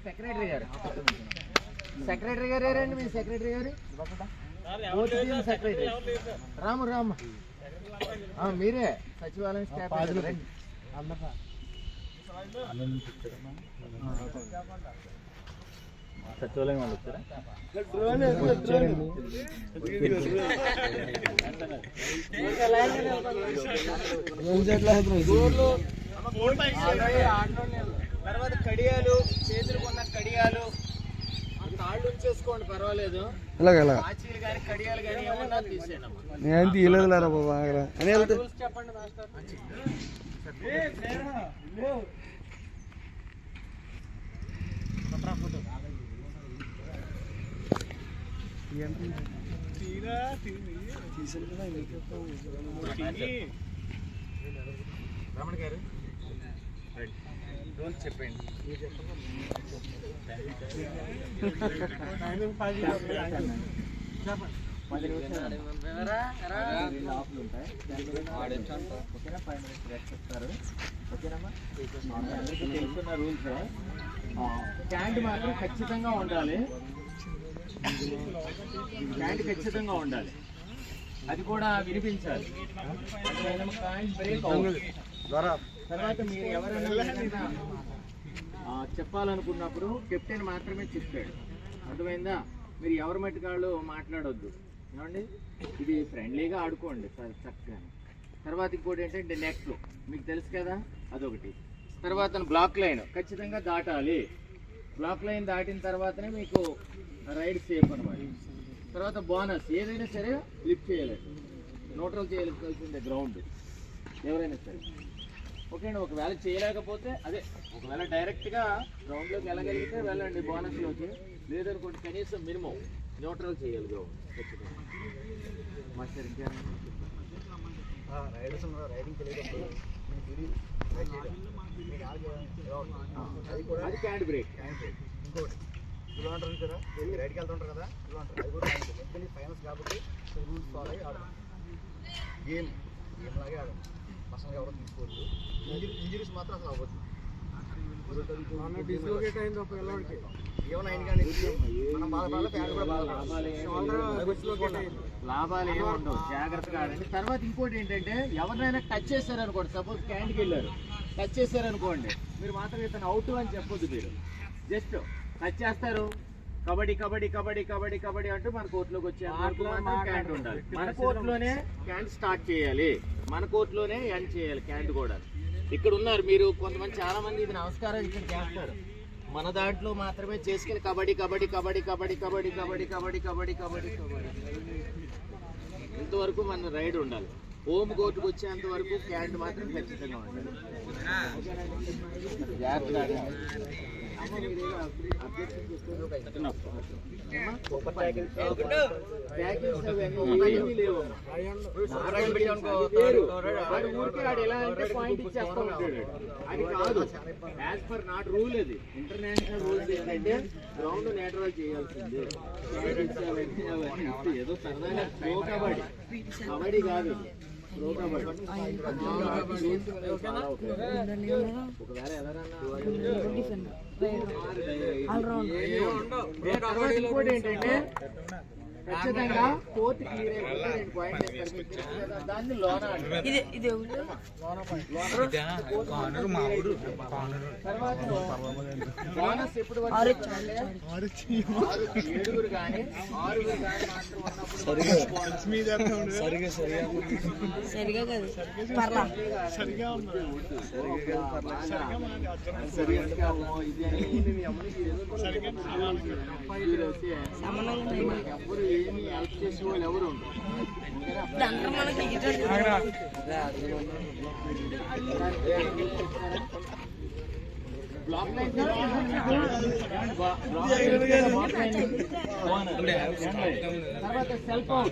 Secretary గారు ఎవరండి? మీ secretary గారు సెక్రటరీ రాము మీరే సచివాలయం స్టాఫ్ సచివాలయం వాళ్ళు వచ్చారా? తర్వాత కడియాలు, చేతులు కొన్న కడియాలు, కాళ్ళు ఉంచేసుకోండి పర్వాలేదు. ఆచీలు కానీ కడియాలు కానీ ఏమన్నా తీసేయండి. నేను తీయలేదు బాబా చెప్పండి మాస్టర్. రమణ గారు రూల్స్ చెప్పండి. తెలుసున్న రూల్స్. క్యాండ్ మాత్రం ఖచ్చితంగా ఉండాలి. క్యాండ్ ఖచ్చితంగా ఉండాలి, అది కూడా వినిపించాలి. తర్వాత మీరు ఎవరైనా చెప్పాలనుకున్నప్పుడు కెప్టెన్ మాత్రమే చెప్పాడు, అర్థమైందా? మీరు ఎవరి మట్టుకాళ్ళు మాట్లాడొద్దు, ఏమండి? ఇది ఫ్రెండ్లీగా ఆడుకోండి చక్కగా. తర్వాత ఇంకోటి ఏంటంటే నెట్ మీకు తెలుసు కదా, అదొకటి. తర్వాత బ్లాక్ లైన్ ఖచ్చితంగా దాటాలి. బ్లాక్ లైన్ దాటిన తర్వాతనే మీకు రైడ్ సేఫ్ అనమాట. తర్వాత బోనస్ ఏదైనా సరే లిఫ్ట్ చేయాలి, న్యూట్రల్ చేయాల్సిందే గ్రౌండ్ ఎవరైనా సరే. ఓకే అండి. ఒకవేళ చేయలేకపోతే అదే, ఒకవేళ డైరెక్ట్గా గ్రౌండ్లోకి వెళ్ళగలిగితే వెళ్ళండి బోనస్లోకి, లేదనుకోండి కనీసం మినిమం న్యూట్రల్ చేయాలి గ్రౌండ్ ఖచ్చితంగా. మాస్టర్ ఇంకా అది క్యాండ్ బ్రేక్. ఇంకోటి కిలోమీటర్ చూసారా, రైడ్కి వెళ్తుంటారు కదా, కిలోమీటర్ అది కూడా ఎందుకంటే ఫైనల్స్ కాబట్టి రూల్స్ ఫాలో అయ్యి ఆడాలి. గేమ్ లాగే ఆడాలి. పర్సనల్గా ఎవరో తీసుకోవచ్చు. ఇంజరీస్ మాత్రం అసలు అవ్వద్దు. డిస్లోకేట్ అయింది ఒక పిల్లవాడికి, ఏమైనా అయింది కానీ మనం లాభాలు ఏమి ఉండవు, జాగ్రత్తగా ఆడండి. తర్వాత ఇంకోటి ఏంటంటే ఎవరినైనా టచ్ చేశారనుకోండి, సపోజ్ క్యాండ్కి వెళ్ళారు, టచ్ చేశారనుకోండి, మీరు మాత్రం ఇతను అవుట్ అని చెప్పొద్దు. మీరు జస్ట్ టచ్ చేస్తారు, కబడ్డీ కబడ్డీ కబడ్డీ కబడ్డీ కబడ్డీ అంటూ మన కోర్టులోకి వచ్చే క్యాండ్ ఉండాలి. మన కోర్టులోనే క్యాండ్ స్టార్ట్ చేయాలి, మన కోర్టులోనే ఎండ్ చేయాలి క్యాండ్ కూడా. ఇక్కడ ఉన్నారు మీరు కొంతమంది, చాలా మంది ఇది నమస్కారం ఇక్కడ చేస్తారు, మన దాంట్లో మాత్రమే చేసుకుని కబడ్డీ కబడ్డీ కబడ్డీ కబడ్డీ కబడ్డీ కబడ్డీ కబడ్డీ కబడ్డీ కబడ్డీ కబడ్డీ ఇంతవరకు మన రైడ్ ఉండాలి. హోమ్ కోర్టుకు వచ్చేంత వరకు క్యాండ్ మాత్రం ఖచ్చితంగా ఉండాలి. పాయింట్ ఇచ్చేస్తా ఉంటాడు, అది కాదు. యాజ్ పర్ నాట్ రూల్, అది ఇంటర్నేషనల్ రూల్స్ ఏంటంటే గ్రౌండ్ న్యూట్రల్ చేయాల్సిందే. ఏదో సరదాగా ప్రో కబడ్డీ, కబడ్డీ కాదు ప్రో కబడ్డీ. ఒకవేళ ఎవరైనా ఇంకోటి ఏంటంటే ఖచ్చితంగా కోర్టు క్లియర్ అయిపోతే 2 పాయింట్లు ఇస్తారు. దాన్ని లోన తర్వాత బోనస్ ఎప్పుడు ఏడుగురు కానీ 6గురు కానీ మాత్రం ఎవరు ఏమి హెల్ప్ చేసే వాళ్ళు ఎవరు ఉండరు. బ్లాక్ లైన్ తర్వాత సెల్ ఫోన్